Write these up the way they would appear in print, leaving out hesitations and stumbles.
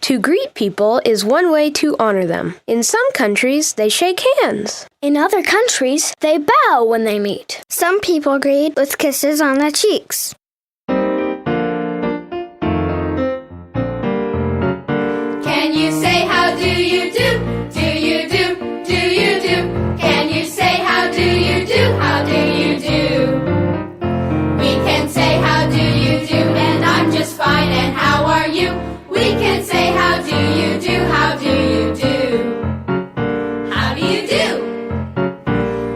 To greet people is one way to honor them. In some countries, they shake hands. In other countries, they bow when they meet. Some people greet with kisses on the cheeks. Can you say how do you do? Do you do? Do you do? Can you say how do you do? How do you do? We can say how do you do, and I'm just fine, and how are you? We can say how do you do? How do you do? How do you do?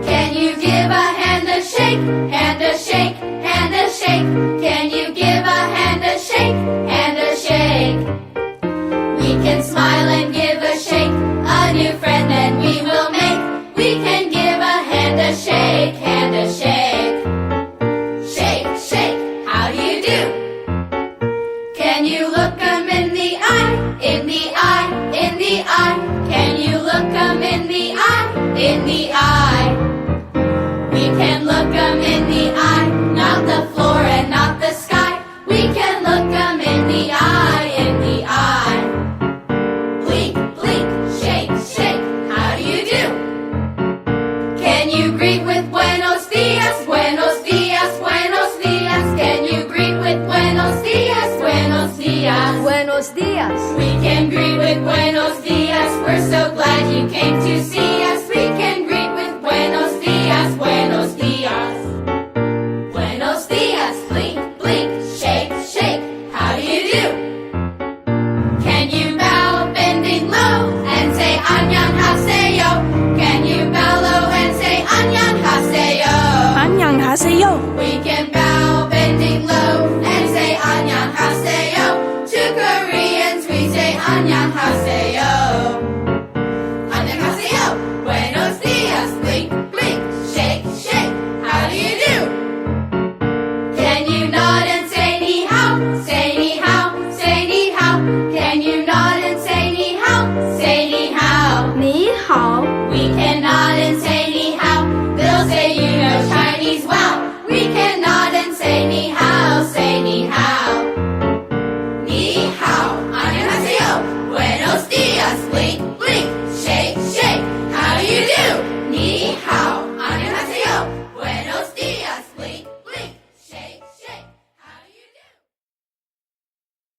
Can you give a hand a shake? Hand a shake, hand a shake. Can you give a hand a shake? Hand a shake. We can smile and give a shake, a new friend and we will make. We can give a hand a shake, hand a shake. Shake, shake, how do you do? Can you look 'em in the eye, in the eye, in the eye? Can you look 'em in the eye, in the eye? We can look 'em in the eye, not the floor and not the sky. We can look 'em in the eye, in the eye. Blink, blink, shake, shake, how do you do? Can you greet with buenos dias, buenos dias, buenos dias? Can you greet with buenos dias, buenos dias? Buenos dias. We can greet with buenos dias, we're so glad you came to see us. We can greet with buenos dias, buenos dias. Buenos dias, blink, blink, shake, shake, how do you do? Can you bow bending low and say 안녕하세요? Can you bow low and say 안녕하세요? 안녕하세요. We can bow bending low and say 안녕하세요. To Koreans we say 안녕하세요. 안녕하세요. Buenos dias, blink, blink, shake, shake, how do you do? Can you nod and say ni hao? Say ni hao, say ni hao. Can you nod and say ni hao? Say ni hao. 你好。 We can nod and say ni hao. They'll say